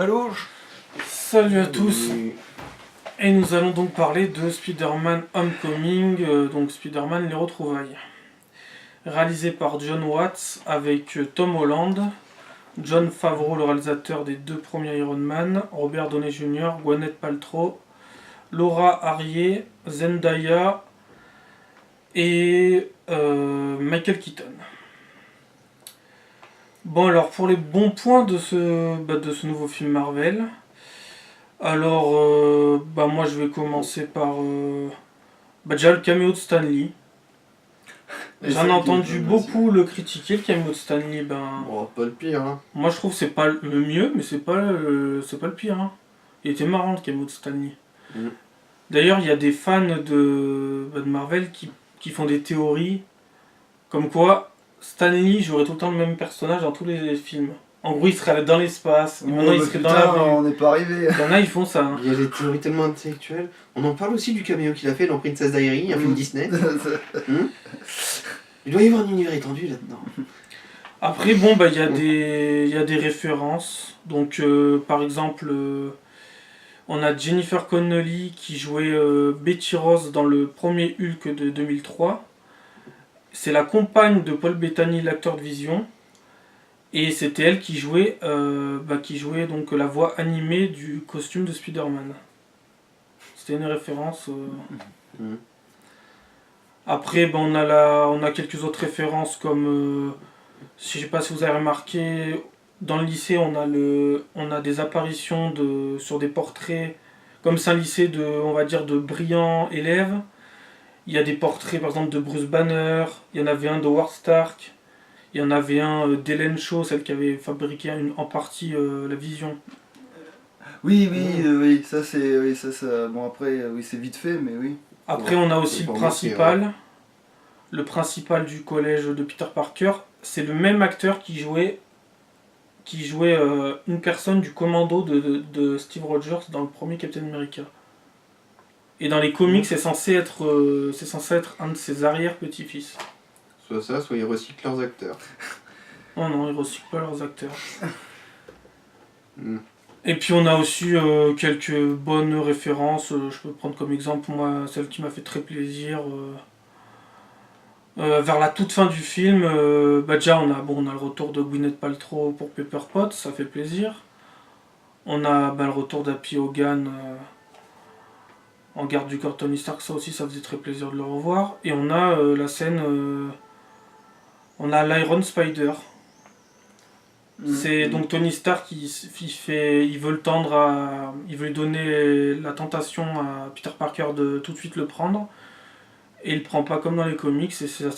Allô. Salut à tous, et nous allons donc parler de Spider-Man Homecoming, donc Spider-Man les retrouvailles. Réalisé par John Watts avec Tom Holland, Jon Favreau le réalisateur des deux premiers Iron Man, Robert Downey Jr., Gwyneth Paltrow, Laura Harrier, Zendaya et Michael Keaton. Bon alors pour les bons points de ce nouveau film Marvel, alors moi je vais commencer par déjà le caméo de Stan Lee. J'en ai entendu beaucoup le critiquer, le caméo de Stan Lee. Bon, pas le pire, hein. Moi je trouve que c'est pas le mieux, mais c'est pas le pire. Hein. Il était marrant le caméo de Stan Lee. D'ailleurs il y a des fans de Marvel qui font des théories comme quoi Stan Lee jouerait tout le temps le même personnage dans tous les films. En gros, il serait dans l'espace, et maintenant il serait dans la rue. On n'est pas arrivé. Il y en a, ils font ça. Hein. Il y a des théories tellement intellectuelles. On en parle aussi du caméo qu'il a fait dans Princess Diaries, un film Disney. Il doit y avoir un univers étendu là-dedans. Après, il y a des références. Donc, par exemple, on a Jennifer Connelly qui jouait Betty Ross dans le premier Hulk de 2003. C'est la compagne de Paul Bettany, l'acteur de Vision. Et c'était elle qui jouait donc la voix animée du costume de Spider-Man. C'était une référence. Après, on a quelques autres références comme, je sais pas si vous avez remarqué, dans le lycée on a des apparitions sur des portraits, comme c'est un lycée de brillants élèves. Il y a des portraits par exemple de Bruce Banner, il y en avait un de Howard Stark. Il y en avait un d'Helen Shaw, celle qui avait fabriqué en partie la Vision. Oui, ça c'est... Oui, ça. Bon après, oui, c'est vite fait, mais oui. Après, on a aussi le principal. Le principal du collège de Peter Parker. C'est le même acteur qui jouait une personne du commando de Steve Rogers dans le premier Captain America. Et dans les comics, c'est censé être un de ses arrière-petits-fils. Soit ça, soit ils recyclent leurs acteurs. Non, ils recyclent pas leurs acteurs. Et puis on a aussi quelques bonnes références. Je peux prendre comme exemple, moi, celle qui m'a fait très plaisir. Vers la toute fin du film, déjà on a le retour de Gwyneth Paltrow pour Pepper Potts, ça fait plaisir. On a le retour d'Happy Hogan en garde du corps Tony Stark, ça aussi ça faisait très plaisir de le revoir. Et on a la scène... on a l'Iron Spider. C'est donc Tony Stark il veut lui donner la tentation à Peter Parker de tout de suite le prendre. Et il le prend pas comme dans les comics et ça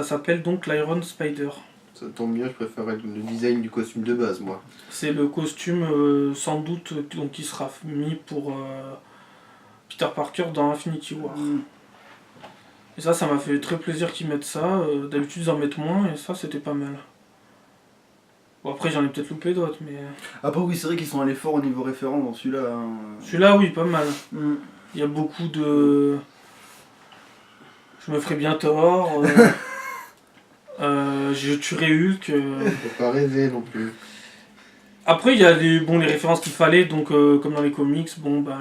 s'appelle donc l'Iron Spider. Ça tombe bien, je préfère le design du costume de base, moi. C'est le costume sans doute donc, qui sera mis pour Peter Parker dans Infinity War. Et ça m'a fait très plaisir qu'ils mettent ça. D'habitude ils en mettent moins et ça c'était pas mal. Bon après j'en ai peut-être loupé d'autres mais... Après oui c'est vrai qu'ils sont allés fort au niveau référent dans celui-là. Hein. Celui-là oui pas mal. Il y a beaucoup de... Je me ferai bien tort. Je tuerai Hulk. Faut pas rêver non plus. Après il y a les références qu'il fallait, donc comme dans les comics,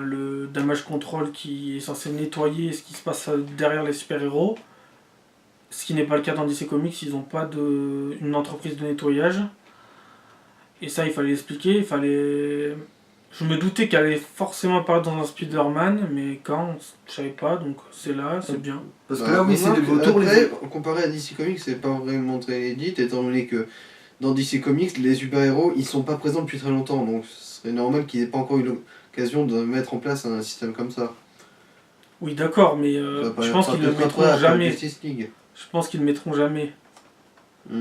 le damage control qui est censé nettoyer ce qui se passe derrière les super-héros. Ce qui n'est pas le cas dans DC Comics, ils n'ont pas une entreprise de nettoyage. Et ça il fallait l'expliquer, je me doutais qu'elle allait forcément apparaître dans un Spider-Man, mais quand, je savais pas, donc c'est là, c'est bien. Parce que là oui c'est les vautours... Après, comparé à DC Comics, c'est pas vraiment très inédit, étant donné que dans DC Comics, les super-héros, ils sont pas présents depuis très longtemps, donc ce serait normal qu'ils n'aient pas encore eu l'occasion de mettre en place un système comme ça. Oui d'accord, mais je pense qu'ils le mettront jamais. Je pense qu'ils le mettront jamais.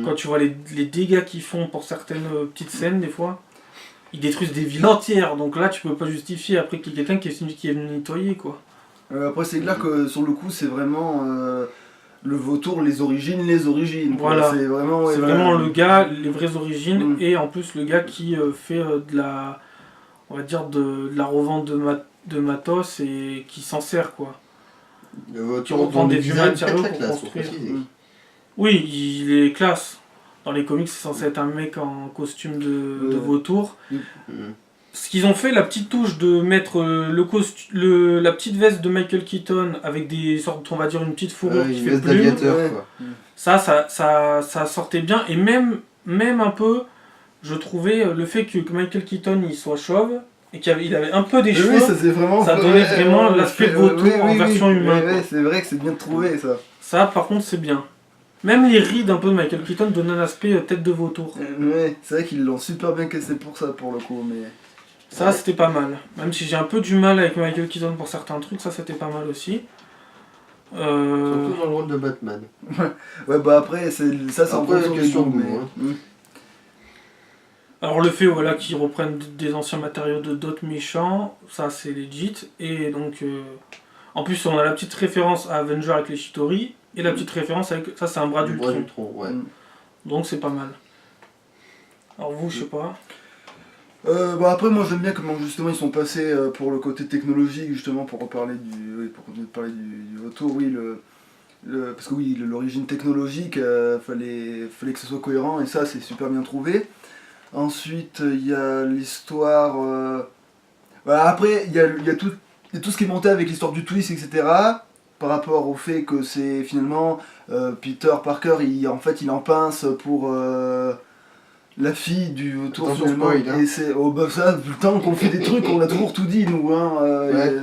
Quand tu vois les dégâts qu'ils font pour certaines petites scènes, des fois, ils détruisent des villes entières. Donc là, tu peux pas justifier après qu'il y ait quelqu'un qui est venu nettoyer, quoi. Après, c'est clair que sur le coup, c'est vraiment le vautour, les origines. Voilà. C'est vraiment le gars, les vraies origines, et en plus le gars qui fait de la revente de matos et qui s'en sert, quoi. Le vautour, qui reprend des vieux matériaux pour classe, construire. Oui, il est classe. Dans les comics, c'est censé être un mec en costume de vautour. ce qu'ils ont fait, la petite touche de mettre la petite veste de Michael Keaton avec des sortes, on va dire, une petite fourrure qui Une fait veste plume, d'aviateur, ouais. quoi. ça sortait bien. Et même un peu, je trouvais le fait que Michael Keaton il soit chauve et il avait un peu des cheveux. Oui, ça c'est vraiment. ça donnait vraiment l'aspect vautour en version humaine, quoi. C'est vrai que c'est bien trouvé ça. Ça, par contre, c'est bien. Même les rides un peu de Michael Keaton donnent un aspect tête de vautour. Ouais, c'est vrai qu'ils l'ont super bien cassé pour ça pour le coup, mais. Ça, c'était pas mal. Même si j'ai un peu du mal avec Michael Keaton pour certains trucs, ça, c'était pas mal aussi. Surtout dans le rôle de Batman. Ouais, bah après, ça c'est en Après, fonction du question goût, de mais. goût, hein. Alors, le fait voilà, qu'ils reprennent des anciens matériaux de d'autres méchants, ça, c'est legit. Et donc, en plus, on a la petite référence à Avenger avec les Chitauri. Et la petite référence avec. Ça, c'est un bras Le bras d'Ultron. d'Ultron, ouais. Donc, c'est pas mal. Alors, vous, je sais pas. Bah après moi j'aime bien comment justement ils sont passés pour le côté technologique justement pour reparler pour continuer de parler du vautour, oui parce que oui l'origine technologique fallait que ce soit cohérent et ça c'est super bien trouvé. Ensuite il y a l'histoire voilà, après il y a tout ce qui est monté avec l'histoire du twist etc. Par rapport au fait que c'est finalement Peter Parker il en pince pour la fille du vautour Attention, finalement, spoil, hein. et c'est oh bah ça, tout le temps qu'on fait des trucs, on a toujours tout dit nous hein. Ouais.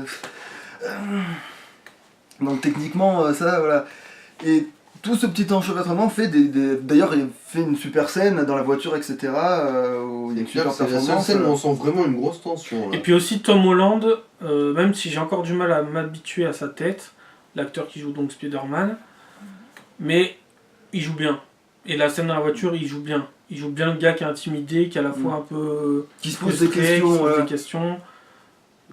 Donc techniquement ça voilà. Et tout ce petit enchevêtrement fait d'ailleurs il fait une super scène dans la voiture etc. Où il y a une super C'est la seule performance. scène où on sent vraiment une grosse tension. Là. Et puis aussi Tom Holland, même si j'ai encore du mal à m'habituer à sa tête, l'acteur qui joue donc Spider-Man, mais il joue bien. Et la scène dans la voiture, il joue bien. Il joue bien le gars qui est intimidé, qui est à la fois un peu Qui se pose des frustré, questions, qui se pose voilà. des questions.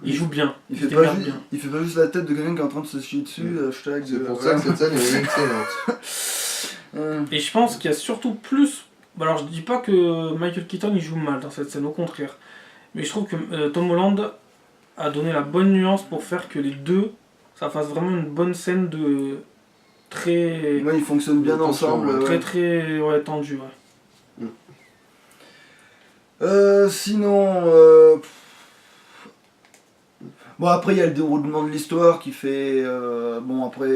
Il joue bien. Il Il fait, se pas démerde juste, bien. il fait pas juste la tête de quelqu'un qui est en train de se chier dessus, hashtag. C'est pour ça que cette scène est excellente. Et je pense qu'il y a surtout plus... Alors je dis pas que Michael Keaton il joue mal dans cette scène, au contraire. Mais je trouve que Tom Holland a donné la bonne nuance pour faire que les deux, ça fasse vraiment une bonne scène de très... Ouais, ils fonctionnent bien Attention, ensemble. Très tendu, ouais. Sinon, bon après il y a le déroulement de l'histoire qui fait, bon après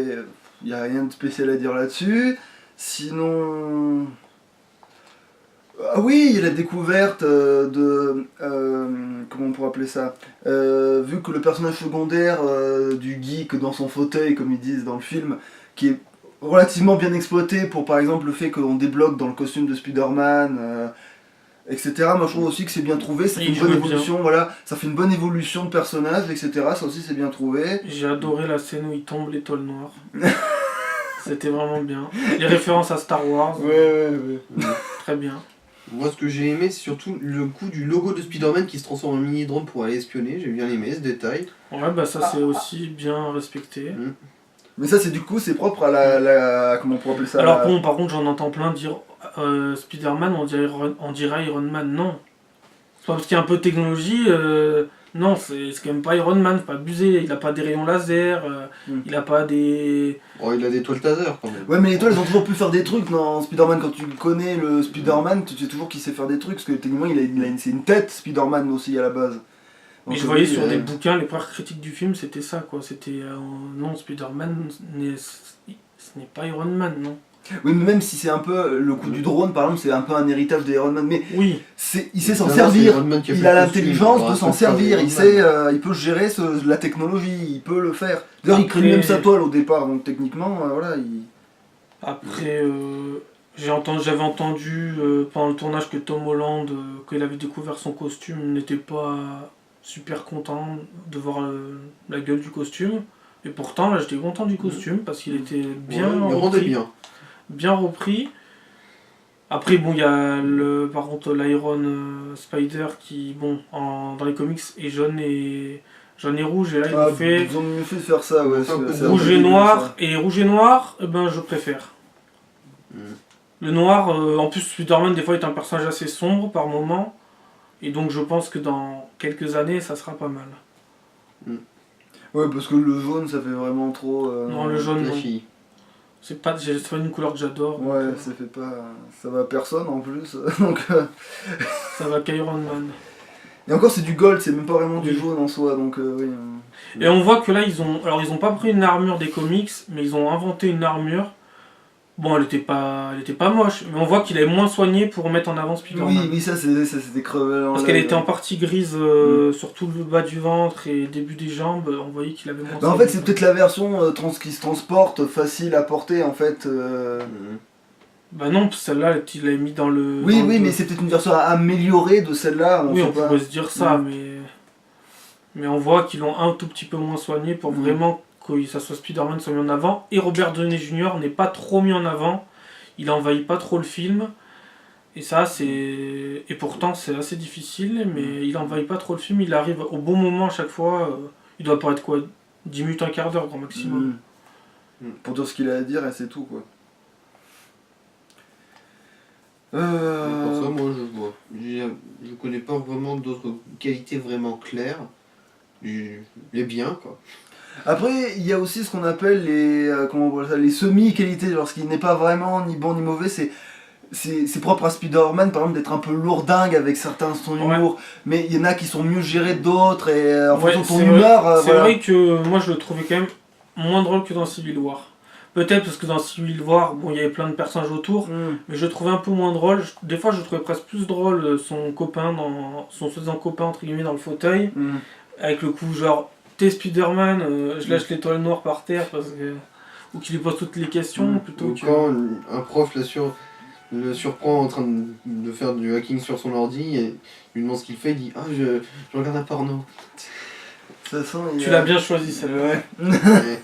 il n'y a rien de spécial à dire là-dessus. Sinon, ah oui il y a la découverte comment on pourrait appeler ça, vu que le personnage secondaire du geek dans son fauteuil comme ils disent dans le film, qui est relativement bien exploité pour par exemple le fait qu'on débloque dans le costume de Spider-Man, etc. Moi je trouve aussi que c'est bien trouvé, ça fait Il une bonne joue bien. évolution, voilà, ça fait une bonne évolution de personnage, etc. Ça aussi c'est bien trouvé. J'ai adoré la scène où il tombe l'étoile noire. C'était vraiment bien. Les références à Star Wars, Ouais. très bien. Moi, ce que j'ai aimé, c'est surtout le coup du logo de Spider-Man qui se transforme en mini-drone pour aller espionner. J'ai bien aimé ce détail. Ouais, bah ça c'est aussi bien respecté. Mais ça c'est du coup c'est propre à comment on pourrait appeler ça. Alors bon, par contre, j'en entends plein dire Spider-Man, on dirait Iron Man. Non. C'est pas parce qu'il y a un peu de technologie. Non, c'est quand même pas Iron Man, faut pas abuser. Il a pas des rayons laser, il a pas des. Oh, il a des toiles taser quand même. Ouais mais les toiles elles ont toujours pu faire des trucs dans Spider-Man, quand tu connais le Spider-Man, tu sais toujours qu'il sait faire des trucs, parce que techniquement c'est une tête Spider-Man aussi à la base. Mais Donc, je voyais oui, sur des bouquins, les premières critiques du film, c'était ça quoi. C'était non, Spider-Man, ce n'est pas Iron Man, non. Oui mais même si c'est un peu le coup du drone par exemple, c'est un peu un héritage d'Iron Man, mais Oui, il sait s'en Non, servir. c'est Iron Man qui Il fait a le costume, l'intelligence il de s'en raconte pas servir, Iron il Man. sait, il peut gérer la technologie, il peut le faire. D'ailleurs il crée Après- même sa toile au départ, donc techniquement, voilà, il... après, j'avais entendu pendant le tournage que Tom Holland, quand il avait découvert son costume, n'était pas super content de voir la gueule du costume. Et pourtant, là, j'étais content du costume parce qu'il était bien Ouais, il rendait repris. bien. Repris. Après, bon, il y a par contre l'Iron Spider qui, bon, dans les comics est jaune et rouge. Et là, ils ont fait Ils ont mieux fait de faire ça, ouais. Enfin, c'est un rouge peu et débile, noir. ça. Et rouge et noir, eh ben, je préfère. Le noir, en plus, Spider-Man, des fois, est un personnage assez sombre par moment. Et donc, je pense que dans quelques années, ça sera pas mal. Ouais, parce que le jaune ça fait vraiment trop... Non, le jaune, La non. fille. C'est pas une couleur que j'adore. Ouais, donc, ça fait pas... Ça va à personne en plus, donc... ça va qu'Iron Man. Et encore, c'est du gold, c'est même pas vraiment du Oui. jaune en soi, donc oui. Et on voit que là, ils ont pas pris une armure des comics, mais ils ont inventé une armure. Bon, elle était pas moche, mais on voit qu'il est moins soigné pour mettre en avant Spider-Man. Oui, ça c'était crevé. Parce qu'elle était en partie grise sur tout le bas du ventre et début des jambes, on voyait qu'il avait moins Bah, en soigné. fait, c'est peut-être la version qui se transporte, facile à porter en fait. Bah non, celle-là, il l'a mis dans le... Oui, dans oui, le- mais c'est peut-être une version améliorée de celle-là. Oui, sait on pas. pourrait se dire ça, Mm. mais on voit qu'ils l'ont un tout petit peu moins soigné pour vraiment que ça soit Spider-Man soit mis en avant. Et Robert Downey Jr. n'est pas trop mis en avant, il envahit pas trop le film. Et ça, c'est... Et pourtant, c'est assez difficile, mais il envahit pas trop le film, il arrive au bon moment à chaque fois. Il doit pas être quoi 10 minutes, un quart d'heure grand maximum. Pour dire ce qu'il a à dire et c'est tout quoi. Pour ça, moi, je vois. Je connais pas vraiment d'autres qualités vraiment claires. Il est bien, quoi. Après, il y a aussi ce qu'on appelle les semi-qualités, genre ce qui n'est pas vraiment ni bon ni mauvais, c'est propre à Spider-Man, par exemple, d'être un peu lourdingue avec certains son humour, mais il y en a qui sont mieux gérés que d'autres, et en fonction de ton humeur. C'est vrai que moi je le trouvais quand même moins drôle que dans Civil War. Peut-être parce que dans Civil War, bon, il y avait plein de personnages autour, mais je le trouvais un peu moins drôle. Des fois, je le trouvais presque plus drôle son copain, son soi-disant copain entre guillemets dans le fauteuil, avec le coup genre t'es Spider-Man, je lâche l'étoile noire par terre ou qu'il lui pose toutes les questions plutôt Ou que. quand un prof le surprend en train de faire du hacking sur son ordi et lui demande ce qu'il fait, il dit je regarde un porno. De toute façon, Tu l'as bien choisi celle-là. Ouais.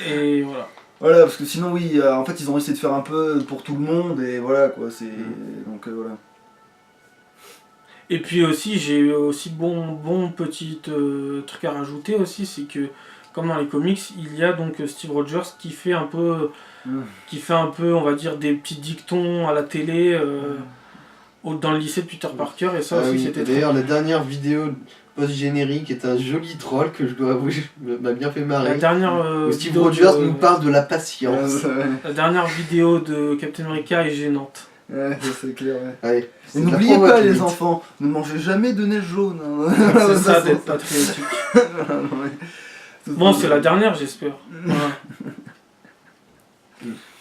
Et voilà. Voilà, parce que sinon, oui, en fait, ils ont essayé de faire un peu pour tout le monde, et voilà quoi, c'est. Donc voilà. Et puis aussi, j'ai aussi bon petit truc à rajouter aussi, c'est que comme dans les comics, il y a donc Steve Rogers qui fait un peu, on va dire, des petits dictons à la télé dans le lycée de Peter Parker, et ça aussi oui. c'était D'ailleurs, très la dernière vidéo post-générique est un joli troll que je dois avouer m'a bien fait marrer. La dernière Où Steve vidéo Rogers de- nous parle de la patience. La dernière vidéo de Captain America est gênante. Ouais, ça, c'est clair, ouais. Allez, Et c'est de la n'oubliez provoque, pas les limite. enfants, ne mangez jamais de neige jaune. Hein. C'est ça Ça, d'être patriotique. Voilà, non, mais- Bon, c'est la dernière, j'espère. Voilà.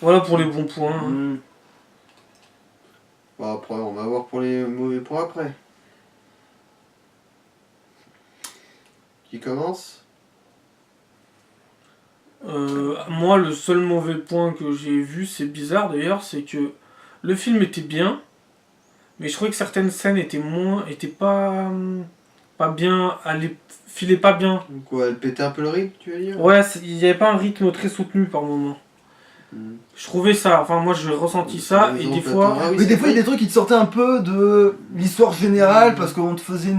Voilà pour les bons points. Hein. Bon, après, on va voir pour les mauvais points après. Qui commence? Moi, le seul mauvais point que j'ai vu, c'est bizarre d'ailleurs, c'est que le film était bien, mais je trouvais que certaines scènes étaient pas bien, filaient pas bien. Quoi, elle pétait un peu le rythme, tu veux dire? Ouais, il n'y avait pas un rythme très soutenu par moment. Je trouvais ça, enfin moi j'ai ressenti ça, et des fois... Ah oui, Mais c'est des fois, il y a vrai. des trucs qui te sortaient un peu de l'histoire générale parce qu'on te faisait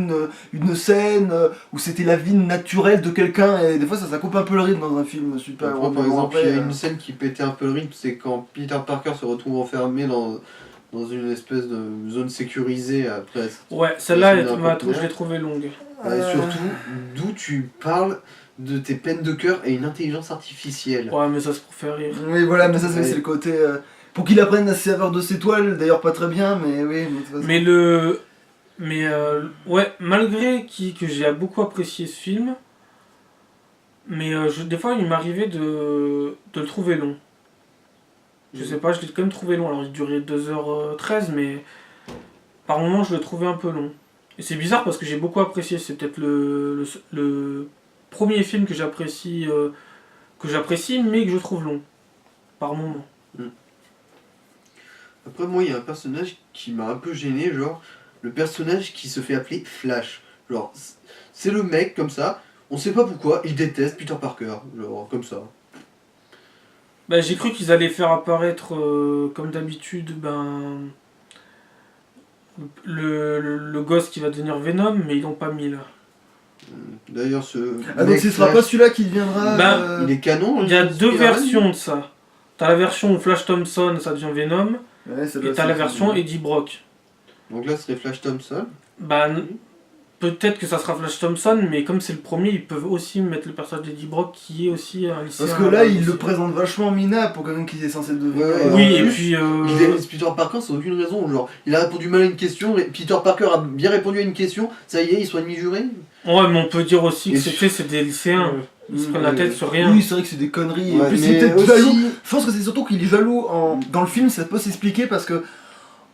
une scène où c'était la vie naturelle de quelqu'un et des fois ça coupe un peu le rythme dans un film super. Après, par exemple, il y a une scène qui pétait un peu le rythme, c'est quand Peter Parker se retrouve enfermé dans une espèce de zone sécurisée après. Ouais, celle-là, C'est un peu je l'ai trouvée longue. Et surtout, d'où tu parles de tes peines de cœur et une intelligence artificielle. Ouais, mais ça c'est pour faire rire. Oui, voilà, mais ça c'est Ouais. c'est le côté. Pour qu'il apprenne à se servir de ses toiles, d'ailleurs pas très bien, mais oui. De toute façon. Ouais, malgré que j'ai beaucoup apprécié ce film, mais des fois il m'arrivait de le trouver long. Je sais pas, je l'ai quand même trouvé long. Alors il durait 2h13, mais par moments je le trouvais un peu long. Et c'est bizarre parce que j'ai beaucoup apprécié. C'est peut-être le premier film que j'apprécie, mais que je trouve long. Par moment. Après, moi, il y a un personnage qui m'a un peu gêné, genre, le personnage qui se fait appeler Flash. Genre, c'est le mec, comme ça, on sait pas pourquoi, il déteste Peter Parker. Genre, comme ça. Bah, j'ai cru qu'ils allaient faire apparaître, comme d'habitude, le gosse qui va devenir Venom, mais ils l'ont pas mis là. D'ailleurs, ce. Ah, donc mec ce sera Flash, pas celui-là qui deviendra. Ben, il est canon. Il y a le deux Spider-Man. versions de ça. T'as la version où Flash Thompson, ça devient Venom, Ouais, ça et doit t'as être la ça, version c'est- Eddie Brock. Donc là, ce serait Flash Thompson. Bah, peut-être que ça sera Flash Thompson, mais comme c'est le premier, ils peuvent aussi mettre le personnage d'Eddie Brock qui est aussi un lycéen. Parce que là, il aussi. le présente vachement minable pour quelqu'un qui est censé devenir. Ouais, Oui, et plus, puis. Peter Parker, c'est aucune raison. Genre, il a répondu mal à une question, Peter Parker a bien répondu à une question, ça y est, ils sont ennemis jurés. Ouais, mais on peut dire aussi que Et c'est des lycéens. Ils se prennent la tête sur rien. Oui, c'est vrai que c'est des conneries. Et Ouais, puis mais c'est peut-être aussi- jaloux. Je pense que c'est surtout qu'il est jaloux. Dans le film, ça peut s'expliquer parce que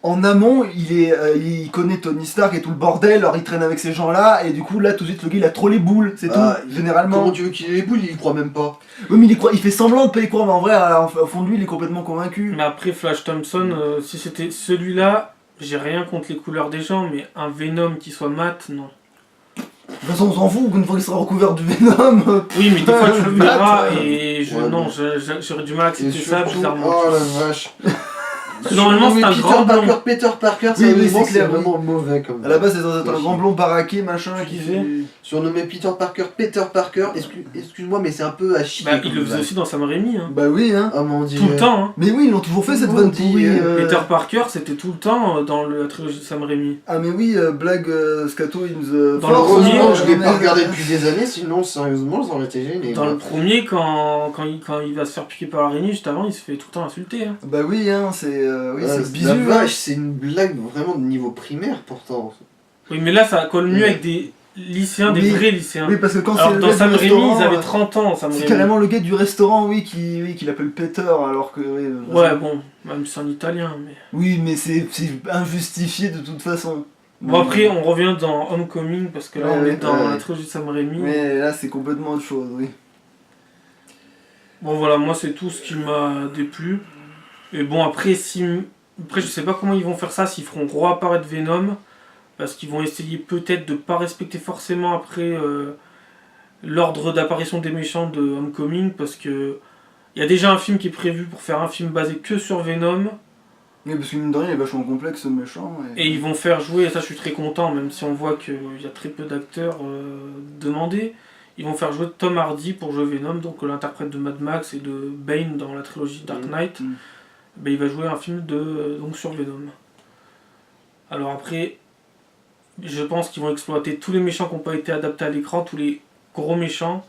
en amont, il connaît Tony Stark et tout le bordel, alors il traîne avec ces gens-là, et du coup, là, tout de suite, le gars, il a trop les boules, c'est tout, généralement. Comment tu veux qu'il ait les boules, il y croit même pas. Oui, mais il fait semblant de pas y croire, mais en vrai, au fond de lui, il est complètement convaincu. Mais après, Flash Thompson, si c'était celui-là, j'ai rien contre les couleurs des gens, mais un Venom qui soit mat, non. De toute façon, on s'en fout, une fois qu'il sera recouvert du Venom. Oui, mais des fois tu le Mat, verras ouais. et Ouais, non, non. j'aurais du mal à Et accepter ça surtout, bizarrement. oh la vache. Normalement, c'est un Peter grand Parker, blond. Peter Parker, Oui, oui, sérieusement, c'est clair, c'est vraiment mauvais comme. À la base, c'est censé être un Oui. grand blond baraqué, machin, Tu qui disais fait. Surnommé Peter Parker, excuse-moi, mais c'est un peu à chier. Bah, il comme le faisait vanne. aussi dans Sam Raimi, hein. Bah oui, hein. Oh mon dieu. Tout le temps, hein. Mais oui, ils l'ont toujours fait cette Mon vanne Dieu. pourrie. Peter Parker, c'était tout le temps dans la trilogie de Sam Raimi. Ah, mais oui, Black Scato in the Dans le Force, premier, Heureusement, je l'ai pas mais- regardé depuis des années, sinon, sérieusement, ça aurait été gêné. Dans moi. le premier, quand il va se faire piquer par l'araignée, juste avant, il se fait tout le temps insulter. Hein. Bah oui, hein, c'est oui, Ah, c'est la bisu. hein. vache, c'est une blague vraiment de niveau primaire pourtant. Oui, mais là, ça colle mieux Ouais. avec des lycéens, des Oui. vrais lycéens. Oui, parce que quand c'est Alors le dans gars Sam du Raimi, restaurant, ils avaient 30 ans, Sam c'est Raimi. carrément le gars du restaurant, oui, qui l'appelle Peter, alors que. Oui, Ouais, bon, même c'est en italien, mais... oui, mais c'est injustifié de toute façon. Bon, après, on revient dans Homecoming, parce que là, Ouais, on est ouais, dans ouais. la trilogie de Sam Raimi. Mais là, c'est complètement autre chose, oui. Bon, voilà, moi, c'est tout ce qui m'a déplu. Et bon, après, après, je sais pas comment ils vont faire ça, s'ils feront réapparaître Venom, parce qu'ils vont essayer peut-être de pas respecter forcément après l'ordre d'apparition des méchants de Homecoming, parce que il y a déjà un film qui est prévu pour faire un film basé que sur Venom, Oui, parce que mine de rien, il est vachement complexe, ce méchant. et ils vont faire jouer, et ça je suis très content, même si on voit qu'il y a très peu d'acteurs demandés, ils vont faire jouer Tom Hardy pour jouer Venom, donc l'interprète de Mad Max et de Bane dans la trilogie Dark Knight. Mm. Ben, il va jouer un film donc sur Venom. Alors après, je pense qu'ils vont exploiter tous les méchants qui n'ont pas été adaptés à l'écran, tous les gros méchants,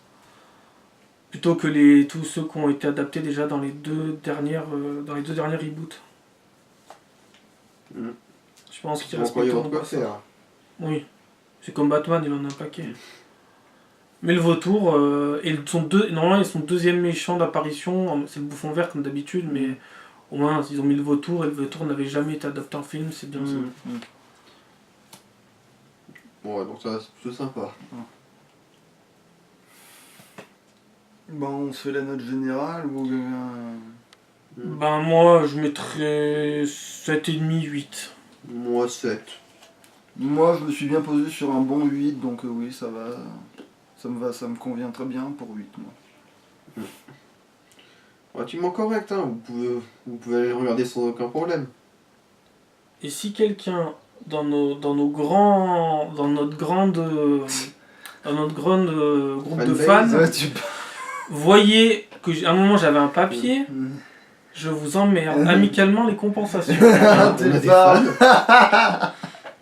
plutôt que tous ceux qui ont été adaptés déjà dans les deux dernières reboots. Mm. Je pense qu'ils Donc, il y aura de respecteront quoi pas ça. faire. Oui, c'est comme Batman, il en a un paquet. Mais le vautour, normalement ils sont deuxième méchant d'apparition, c'est le bouffon vert comme d'habitude, mais au moins ils ont mis le vautour et le vautour n'avait jamais été adapté en film, c'est bien ça. Mm. Bon, ouais, donc ça, c'est plutôt sympa. Bon, on se fait la note générale ou. Ben moi je mettrais 7,5, 8. Moi, 7. Moi, je me suis bien posé sur un bon 8, donc oui, ça va. Ça me convient très bien pour 8, moi. Relativement correct, hein. Vous pouvez aller le regarder sans aucun problème. Et si quelqu'un dans notre grande groupe de fans Fanbase. Ouais, tu... voyait que à un moment j'avais un papier, Mm. je vous emmerde amicalement les compensations. On a T'es des pas- fans.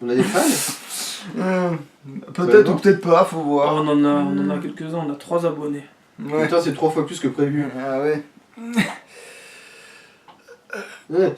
On a des fans. Peut-être non. ou peut-être pas, faut Oh, voir. on en a quelques-uns, on a 3 abonnés. Putain, c'est 3 fois plus que prévu. Ah ouais. Ouais.